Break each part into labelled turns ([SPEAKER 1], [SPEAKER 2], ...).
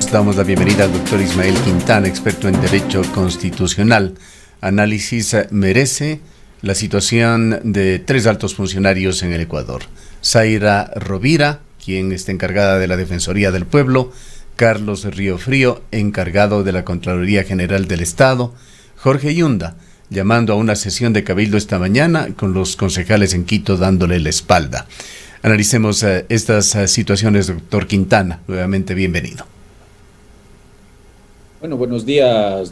[SPEAKER 1] nosotros damos la bienvenida al doctor Ismael Quintana, experto en Derecho Constitucional. Análisis merece la situación de 3 altos funcionarios en el Ecuador. Zaira Rovira, quien está encargada de la Defensoría del Pueblo; Carlos Riofrío, encargado de la Contraloría General del Estado; Jorge Yunda, llamando a una sesión de cabildo esta mañana con los concejales en Quito dándole la espalda. Analicemos estas situaciones, doctor Quintana. Nuevamente, bienvenido.
[SPEAKER 2] Bueno, buenos días,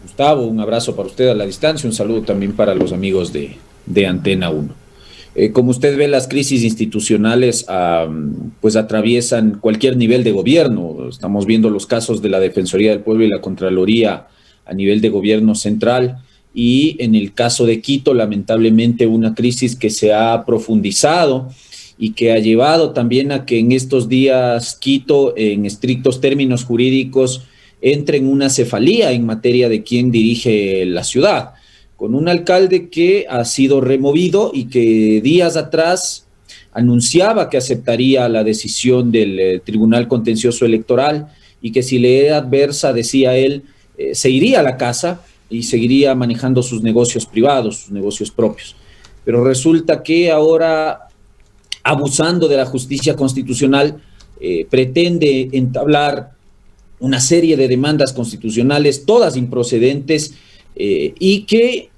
[SPEAKER 2] Gustavo. Un abrazo para usted a la distancia. Un saludo también para los amigos de Antena 1. Como usted ve, las crisis institucionales pues atraviesan cualquier nivel de gobierno. Estamos viendo los casos de la Defensoría del Pueblo y la Contraloría a nivel de gobierno central. Y en el caso de Quito, lamentablemente, una crisis que se ha profundizado y que ha llevado también a que en estos días Quito, en estrictos términos jurídicos, entre en una cefalía en materia de quién dirige la ciudad, con un alcalde que ha sido removido y que días atrás anunciaba que aceptaría la decisión del Tribunal Contencioso Electoral y que si le era adversa, decía él, se iría a la casa y seguiría manejando sus negocios privados, sus negocios propios. Pero resulta que ahora, abusando de la justicia constitucional, pretende entablar una serie de demandas constitucionales, todas improcedentes, y que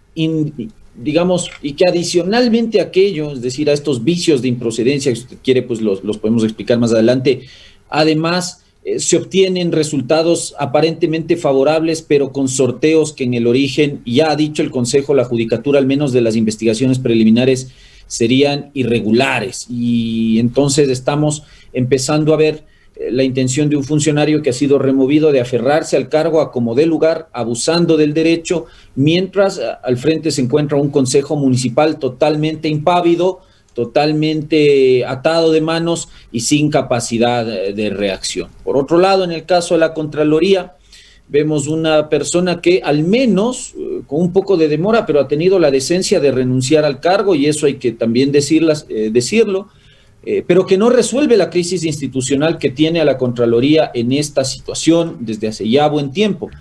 [SPEAKER 2] adicionalmente a aquello, es decir, a estos vicios de improcedencia, si usted quiere, pues los podemos explicar más adelante, además se obtienen resultados aparentemente favorables, pero con sorteos que en el origen, ya ha dicho el Consejo, la Judicatura, al menos de las investigaciones preliminares, serían irregulares. Y entonces estamos empezando a ver la intención de un funcionario que ha sido removido de aferrarse al cargo a como dé lugar, abusando del derecho, mientras al frente se encuentra un consejo municipal totalmente impávido, totalmente atado de manos y sin capacidad de reacción. Por otro lado, en el caso de la Contraloría, vemos una persona que al menos, con un poco de demora, pero ha tenido la decencia de renunciar al cargo, y eso hay que también decirlo, pero que no resuelve la crisis institucional que tiene a la Contraloría en esta situación desde hace ya buen tiempo,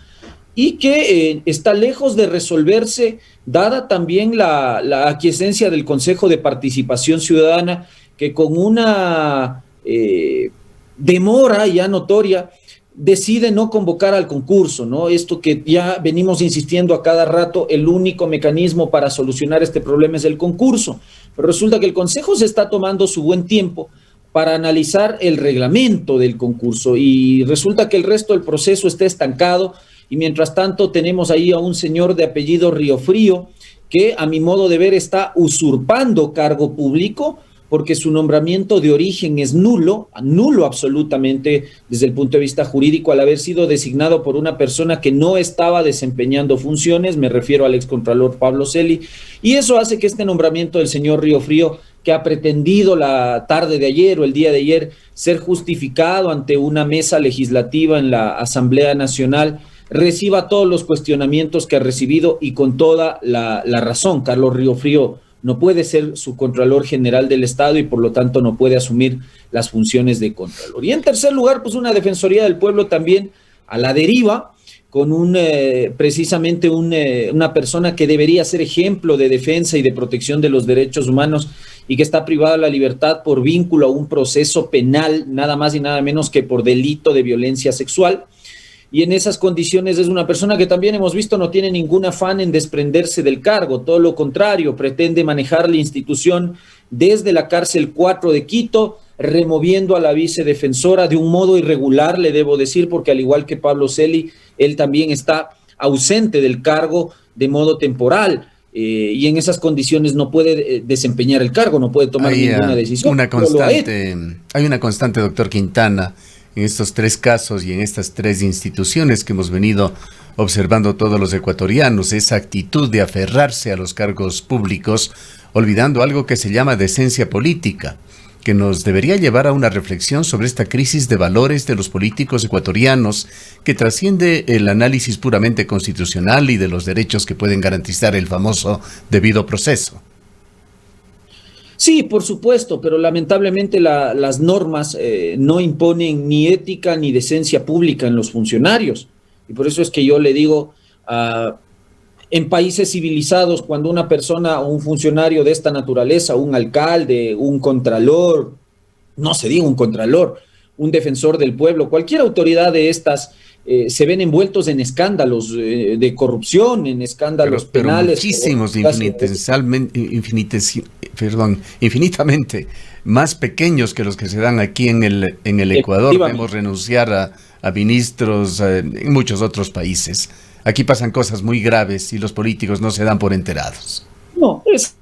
[SPEAKER 2] y que está lejos de resolverse, dada también la aquiescencia del Consejo de Participación Ciudadana, que con una demora ya notoria decide no convocar al concurso, ¿no? Esto que ya venimos insistiendo a cada rato, el único mecanismo para solucionar este problema es el concurso. Pero resulta que el Consejo se está tomando su buen tiempo para analizar el reglamento del concurso, y resulta que el resto del proceso está estancado, y mientras tanto tenemos ahí a un señor de apellido Riofrío que, a mi modo de ver, está usurpando cargo público, porque su nombramiento de origen es nulo absolutamente desde el punto de vista jurídico, al haber sido designado por una persona que no estaba desempeñando funciones. Me refiero al excontralor Pablo Celi, y eso hace que este nombramiento del señor Riofrío, que ha pretendido la tarde de ayer o el día de ayer ser justificado ante una mesa legislativa en la Asamblea Nacional, reciba todos los cuestionamientos que ha recibido, y con toda la razón. Carlos Riofrío no puede ser subcontralor general del Estado y por lo tanto no puede asumir las funciones de contralor. Y en tercer lugar, pues una Defensoría del Pueblo también a la deriva, con precisamente una persona que debería ser ejemplo de defensa y de protección de los derechos humanos, y que está privada de la libertad por vínculo a un proceso penal, nada más y nada menos que por delito de violencia sexual. Y en esas condiciones es una persona que también hemos visto no tiene ningún afán en desprenderse del cargo, todo lo contrario, pretende manejar la institución desde la cárcel 4 de Quito, removiendo a la vicedefensora de un modo irregular, le debo decir, porque al igual que Pablo Celi, él también está ausente del cargo de modo temporal, y en esas condiciones no puede desempeñar el cargo, no puede tomar ninguna decisión.
[SPEAKER 1] Hay una constante, doctor Quintana, en estos 3 casos y en estas 3 instituciones que hemos venido observando todos los ecuatorianos, esa actitud de aferrarse a los cargos públicos, olvidando algo que se llama decencia política, que nos debería llevar a una reflexión sobre esta crisis de valores de los políticos ecuatorianos, que trasciende el análisis puramente constitucional y de los derechos que pueden garantizar el famoso debido proceso.
[SPEAKER 2] Sí, por supuesto, pero lamentablemente las normas no imponen ni ética ni decencia pública en los funcionarios. Y por eso es que yo le digo, en países civilizados, cuando una persona o un funcionario de esta naturaleza, un alcalde, un contralor, no se diga un contralor, un defensor del pueblo, cualquier autoridad de estas, se ven envueltos en escándalos de corrupción, en escándalos
[SPEAKER 1] Pero
[SPEAKER 2] penales.
[SPEAKER 1] muchísimos, infinitamente más pequeños que los que se dan aquí en el Ecuador. Vemos renunciar a ministros en muchos otros países. Aquí pasan cosas muy graves y los políticos no se dan por enterados.
[SPEAKER 2] No, es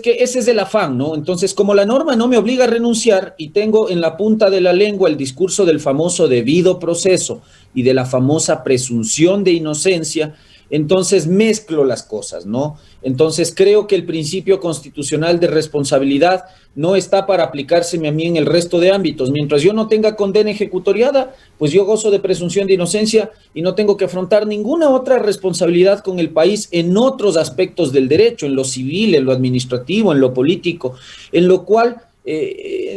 [SPEAKER 2] que ese es el afán, ¿no? Entonces, como la norma no me obliga a renunciar y tengo en la punta de la lengua el discurso del famoso debido proceso y de la famosa presunción de inocencia, entonces mezclo las cosas, ¿no? Entonces creo que el principio constitucional de responsabilidad no está para aplicárseme a mí en el resto de ámbitos. Mientras yo no tenga condena ejecutoriada, pues yo gozo de presunción de inocencia y no tengo que afrontar ninguna otra responsabilidad con el país en otros aspectos del derecho, en lo civil, en lo administrativo, en lo político, en lo cual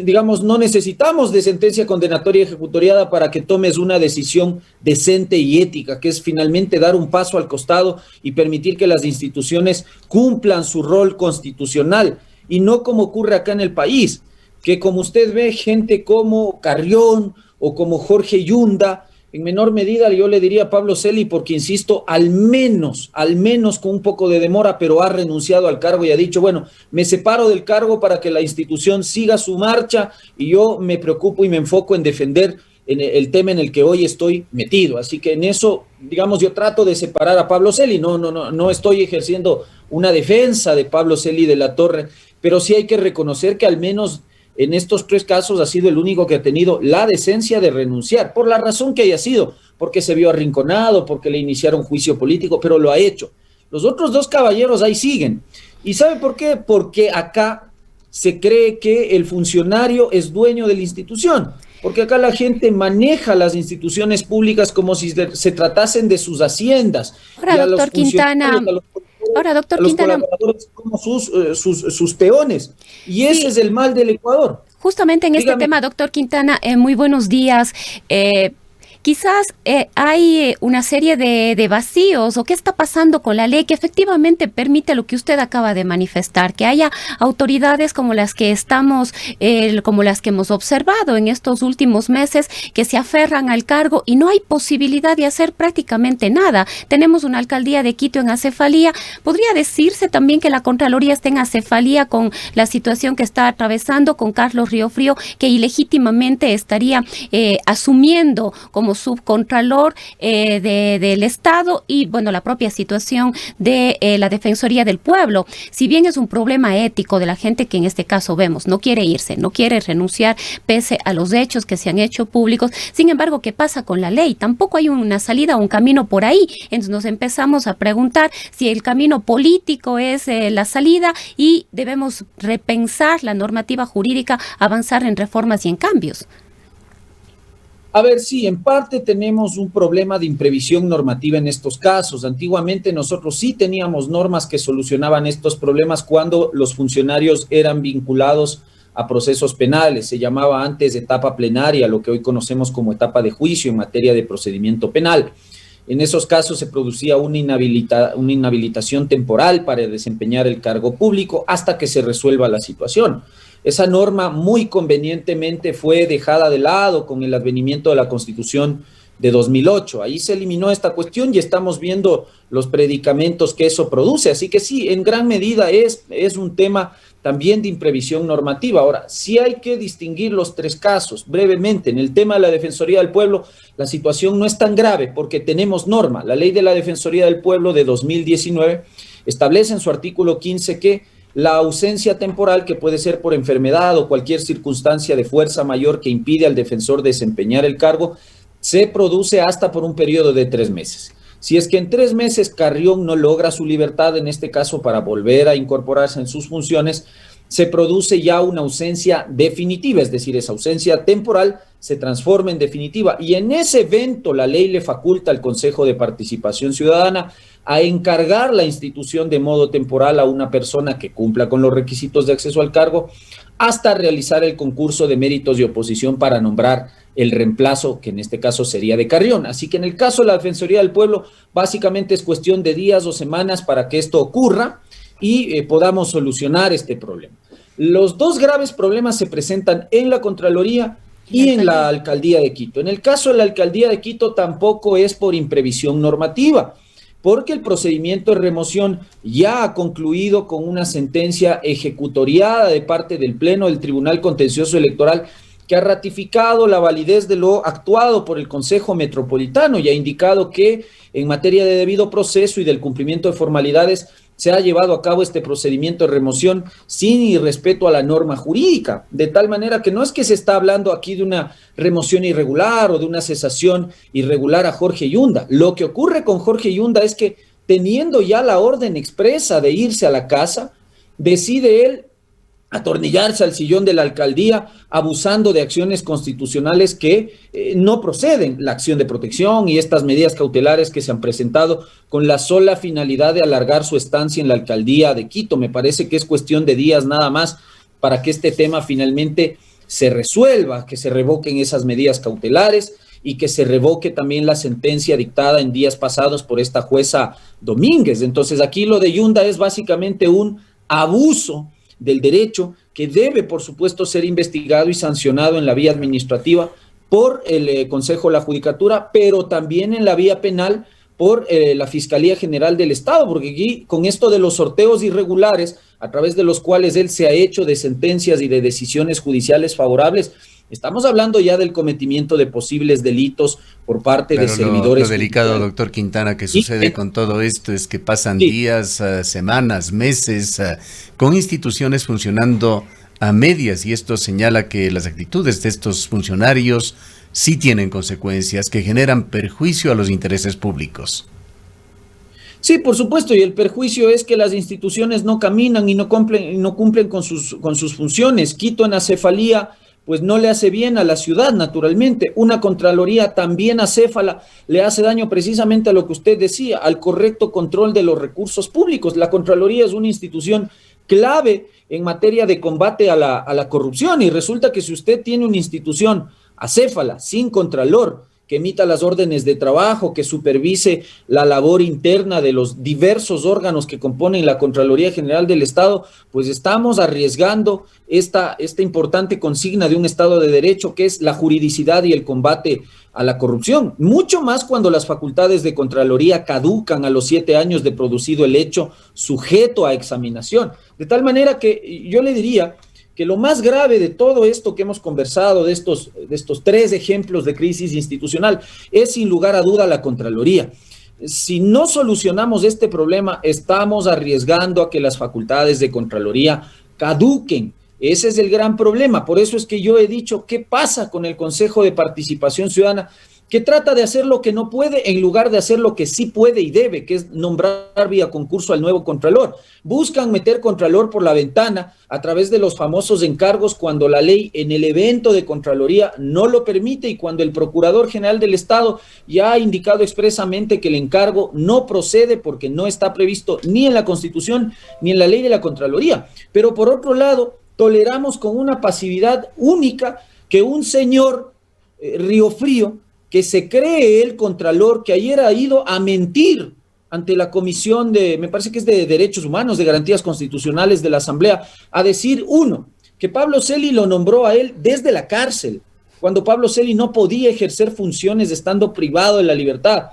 [SPEAKER 2] digamos, no necesitamos de sentencia condenatoria ejecutoriada para que tomes una decisión decente y ética, que es finalmente dar un paso al costado y permitir que las instituciones cumplan su rol constitucional, y no como ocurre acá en el país, que como usted ve, gente como Carrión o como Jorge Yunda, en menor medida yo le diría a Pablo Celi, porque insisto, al menos con un poco de demora, pero ha renunciado al cargo y ha dicho, bueno, me separo del cargo para que la institución siga su marcha y yo me preocupo y me enfoco en defender el tema en el que hoy estoy metido. Así que en eso, digamos, yo trato de separar a Pablo Celi, no estoy ejerciendo una defensa de Pablo Celi de la Torre, pero sí hay que reconocer que al menos en estos 3 casos ha sido el único que ha tenido la decencia de renunciar, por la razón que haya sido, porque se vio arrinconado, porque le iniciaron juicio político, pero lo ha hecho. Los otros 2 caballeros ahí siguen. ¿Y sabe por qué? Porque acá se cree que el funcionario es dueño de la institución, porque acá la gente maneja las instituciones públicas como si se tratasen de sus haciendas.
[SPEAKER 3] Ahora, doctor Quintana,
[SPEAKER 2] colaboradores como sus peones. Y ese es el mal del Ecuador.
[SPEAKER 3] Justamente en este tema, doctor Quintana, muy buenos días. Quizás hay una serie de vacíos, o qué está pasando con la ley que efectivamente permite lo que usted acaba de manifestar, que haya autoridades como las que como las que hemos observado en estos últimos meses, que se aferran al cargo y no hay posibilidad de hacer prácticamente nada. Tenemos una alcaldía de Quito en acefalía. ¿Podría decirse también que la Contraloría está en acefalía con la situación que está atravesando con Carlos Riofrío, que ilegítimamente estaría asumiendo como subcontralor del Estado, y bueno, la propia situación de la Defensoría del Pueblo? Si bien es un problema ético de la gente que en este caso vemos, no quiere irse, no quiere renunciar pese a los hechos que se han hecho públicos, sin embargo, ¿qué pasa con la ley? Tampoco hay una salida, un camino por ahí. Entonces nos empezamos a preguntar si el camino político es la salida y debemos repensar la normativa jurídica, avanzar en reformas y en cambios.
[SPEAKER 2] A ver, sí, en parte tenemos un problema de imprevisión normativa en estos casos. Antiguamente nosotros sí teníamos normas que solucionaban estos problemas cuando los funcionarios eran vinculados a procesos penales. Se llamaba antes etapa plenaria, lo que hoy conocemos como etapa de juicio en materia de procedimiento penal. En esos casos se producía una inhabilitación temporal para desempeñar el cargo público hasta que se resuelva la situación. Esa norma muy convenientemente fue dejada de lado con el advenimiento de la Constitución de 2008. Ahí se eliminó esta cuestión y estamos viendo los predicamentos que eso produce. Así que sí, en gran medida es un tema también de imprevisión normativa. Ahora, sí hay que distinguir los 3 casos brevemente. En el tema de la Defensoría del Pueblo, la situación no es tan grave porque tenemos norma. La Ley de la Defensoría del Pueblo de 2019 establece en su artículo 15 que la ausencia temporal, que puede ser por enfermedad o cualquier circunstancia de fuerza mayor que impide al defensor desempeñar el cargo, se produce hasta por un periodo de 3 meses. Si es que en 3 meses Carrión no logra su libertad, en este caso para volver a incorporarse en sus funciones, se produce ya una ausencia definitiva, es decir, esa ausencia temporal se transforma en definitiva. Y en ese evento la ley le faculta al Consejo de Participación Ciudadana a encargar la institución de modo temporal a una persona que cumpla con los requisitos de acceso al cargo hasta realizar el concurso de méritos y oposición para nombrar el reemplazo, que en este caso sería de Carrión. Así que en el caso de la Defensoría del Pueblo, básicamente es cuestión de días o semanas para que esto ocurra y podamos solucionar este problema. Los dos graves problemas se presentan en la Contraloría y en la Alcaldía de Quito. En el caso de la Alcaldía de Quito tampoco es por imprevisión normativa, porque el procedimiento de remoción ya ha concluido con una sentencia ejecutoriada de parte del Pleno del Tribunal Contencioso Electoral que ha ratificado la validez de lo actuado por el Consejo Metropolitano y ha indicado que en materia de debido proceso y del cumplimiento de formalidades se ha llevado a cabo este procedimiento de remoción sin irrespeto a la norma jurídica, de tal manera que no es que se está hablando aquí de una remoción irregular o de una cesación irregular a Jorge Yunda. Lo que ocurre con Jorge Yunda es que teniendo ya la orden expresa de irse a la casa, decide él atornillarse al sillón de la alcaldía, abusando de acciones constitucionales que no proceden, la acción de protección y estas medidas cautelares que se han presentado con la sola finalidad de alargar su estancia en la alcaldía de Quito. Me parece que es cuestión de días nada más para que este tema finalmente se resuelva, que se revoquen esas medidas cautelares y que se revoque también la sentencia dictada en días pasados por esta jueza Domínguez. Entonces aquí lo de Yunda es básicamente un abuso del derecho que debe, por supuesto, ser investigado y sancionado en la vía administrativa por el Consejo de la Judicatura, pero también en la vía penal por la Fiscalía General del Estado, porque aquí con esto de los sorteos irregulares, a través de los cuales él se ha hecho de sentencias y de decisiones judiciales favorables, estamos hablando ya del cometimiento de posibles delitos por parte de servidores.
[SPEAKER 1] Lo delicado, doctor Quintana, que sucede con todo esto es que pasan días, semanas, meses, con instituciones funcionando a medias, y esto señala que las actitudes de estos funcionarios sí tienen consecuencias que generan perjuicio a los intereses públicos.
[SPEAKER 2] Sí, por supuesto, y el perjuicio es que las instituciones no caminan y no cumplen con sus funciones. Quito en acefalía pues no le hace bien a la ciudad, naturalmente. Una Contraloría también acéfala le hace daño precisamente a lo que usted decía, al correcto control de los recursos públicos. La Contraloría es una institución clave en materia de combate a la corrupción, y resulta que si usted tiene una institución acéfala, sin contralor, que emita las órdenes de trabajo, que supervise la labor interna de los diversos órganos que componen la Contraloría General del Estado, pues estamos arriesgando esta importante consigna de un Estado de Derecho, que es la juridicidad y el combate a la corrupción. Mucho más cuando las facultades de Contraloría caducan a los 7 años de producido el hecho sujeto a examinación. De tal manera que yo le diría que lo más grave de todo esto que hemos conversado, de estos 3 ejemplos de crisis institucional, es sin lugar a duda la Contraloría. Si no solucionamos este problema, estamos arriesgando a que las facultades de Contraloría caduquen. Ese es el gran problema. Por eso es que yo he dicho, ¿qué pasa con el Consejo de Participación Ciudadana? Que trata de hacer lo que no puede en lugar de hacer lo que sí puede y debe, que es nombrar vía concurso al nuevo Contralor. Buscan meter Contralor por la ventana a través de los famosos encargos cuando la ley en el evento de Contraloría no lo permite y cuando el Procurador General del Estado ya ha indicado expresamente que el encargo no procede porque no está previsto ni en la Constitución ni en la ley de la Contraloría. Pero por otro lado, toleramos con una pasividad única que un señor Riofrío, que se cree el Contralor, que ayer ha ido a mentir ante la Comisión me parece que es de Derechos Humanos, de Garantías Constitucionales de la Asamblea, a decir, uno, que Pablo Celi lo nombró a él desde la cárcel, cuando Pablo Celi no podía ejercer funciones estando privado de la libertad,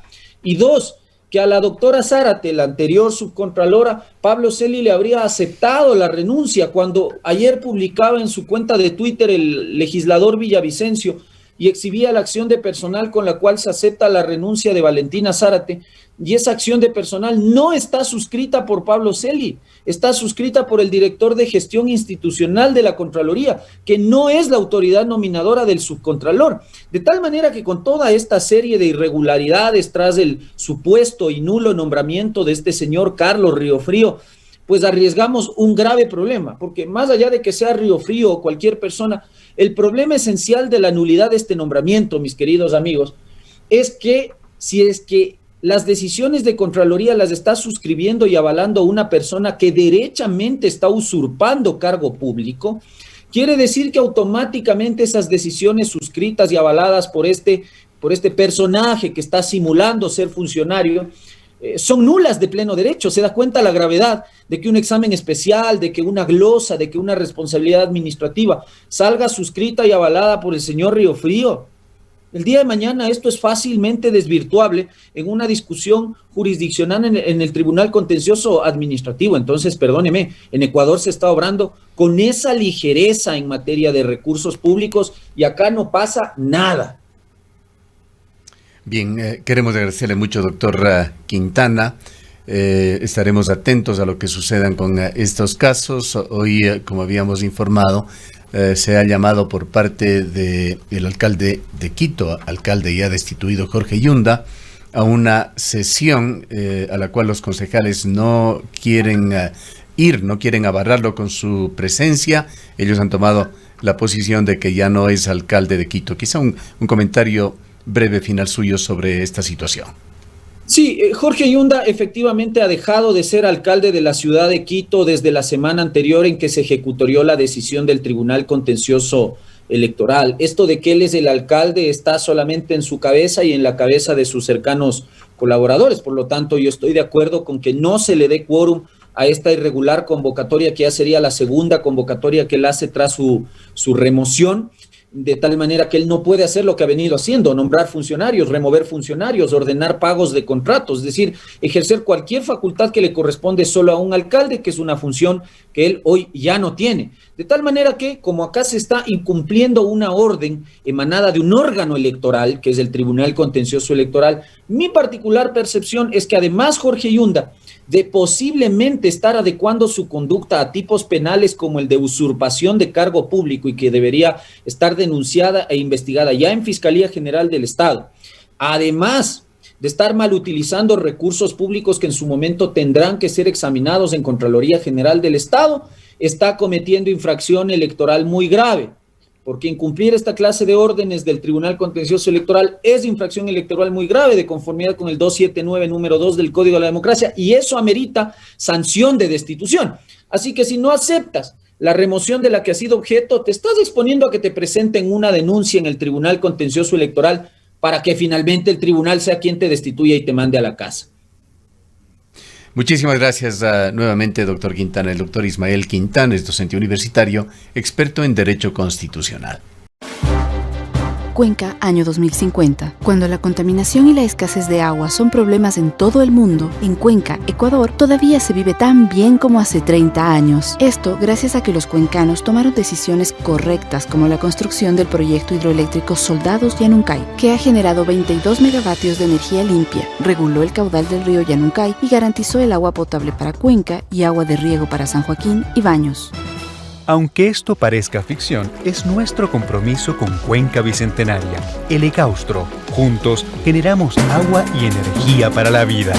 [SPEAKER 2] y dos, que a la doctora Zárate, la anterior subcontralora, Pablo Celi le habría aceptado la renuncia, cuando ayer publicaba en su cuenta de Twitter el legislador Villavicencio y exhibía la acción de personal con la cual se acepta la renuncia de Valentina Zárate, y esa acción de personal no está suscrita por Pablo Celi, está suscrita por el director de gestión institucional de la Contraloría, que no es la autoridad nominadora del subcontralor. De tal manera que con toda esta serie de irregularidades tras el supuesto y nulo nombramiento de este señor Carlos Riofrío, pues arriesgamos un grave problema, porque más allá de que sea Río Frío o cualquier persona, el problema esencial de la nulidad de este nombramiento, mis queridos amigos, es que si es que las decisiones de Contraloría las está suscribiendo y avalando una persona que derechamente está usurpando cargo público, quiere decir que automáticamente esas decisiones suscritas y avaladas por este personaje que está simulando ser funcionario, son nulas de pleno derecho. Se da cuenta la gravedad de que un examen especial, de que una glosa, de que una responsabilidad administrativa salga suscrita y avalada por el señor Río Frío. El día de mañana esto es fácilmente desvirtuable en una discusión jurisdiccional en el Tribunal Contencioso Administrativo. Entonces, perdóneme, en Ecuador se está obrando con esa ligereza en materia de recursos públicos y acá no pasa nada.
[SPEAKER 1] Bien, queremos agradecerle mucho, doctor Quintana. Estaremos atentos a lo que sucedan con estos casos. Hoy, como habíamos informado, se ha llamado por parte del alcalde de Quito, alcalde ya destituido Jorge Yunda, a una sesión a la cual los concejales no quieren ir, no quieren abarrarlo con su presencia. Ellos han tomado la posición de que ya no es alcalde de Quito. Quizá un comentario breve final suyo sobre esta situación.
[SPEAKER 2] Sí, Jorge Yunda efectivamente ha dejado de ser alcalde de la ciudad de Quito desde la semana anterior en que se ejecutorió la decisión del Tribunal Contencioso Electoral. Esto de que él es el alcalde está solamente en su cabeza y en la cabeza de sus cercanos colaboradores. Por lo tanto, yo estoy de acuerdo con que no se le dé quórum a esta irregular convocatoria, que ya sería la segunda convocatoria que él hace tras su remoción, de tal manera que él no puede hacer lo que ha venido haciendo: nombrar funcionarios, remover funcionarios, ordenar pagos de contratos, es decir, ejercer cualquier facultad que le corresponde solo a un alcalde, que es una función que él hoy ya no tiene. De tal manera que, como acá se está incumpliendo una orden emanada de un órgano electoral, que es el Tribunal Contencioso Electoral, mi particular percepción es que además Jorge Yunda, de posiblemente estar adecuando su conducta a tipos penales como el de usurpación de cargo público y que debería estar denunciada e investigada ya en Fiscalía General del Estado, además de estar mal utilizando recursos públicos que en su momento tendrán que ser examinados en Contraloría General del Estado, está cometiendo infracción electoral muy grave, porque incumplir esta clase de órdenes del Tribunal Contencioso Electoral es infracción electoral muy grave, de conformidad con el 279, número 2 del Código de la Democracia, y eso amerita sanción de destitución. Así que si no aceptas la remoción de la que has sido objeto, te estás exponiendo a que te presenten una denuncia en el Tribunal Contencioso Electoral para que finalmente el tribunal sea quien te destituya y te mande a la casa.
[SPEAKER 1] Muchísimas gracias nuevamente, doctor Quintana. El doctor Ismael Quintana es docente universitario, experto en Derecho Constitucional.
[SPEAKER 4] Cuenca, año 2050. Cuando la contaminación y la escasez de agua son problemas en todo el mundo, en Cuenca, Ecuador, todavía se vive tan bien como hace 30 años. Esto gracias a que los cuencanos tomaron decisiones correctas, como la construcción del proyecto hidroeléctrico Soldados Yanuncay, que ha generado 22 megavatios de energía limpia, reguló el caudal del río Yanuncay y garantizó el agua potable para Cuenca y agua de riego para San Joaquín y Baños.
[SPEAKER 5] Aunque esto parezca ficción, es nuestro compromiso con Cuenca Bicentenaria, el Ecaustro. Juntos generamos agua y energía para la vida.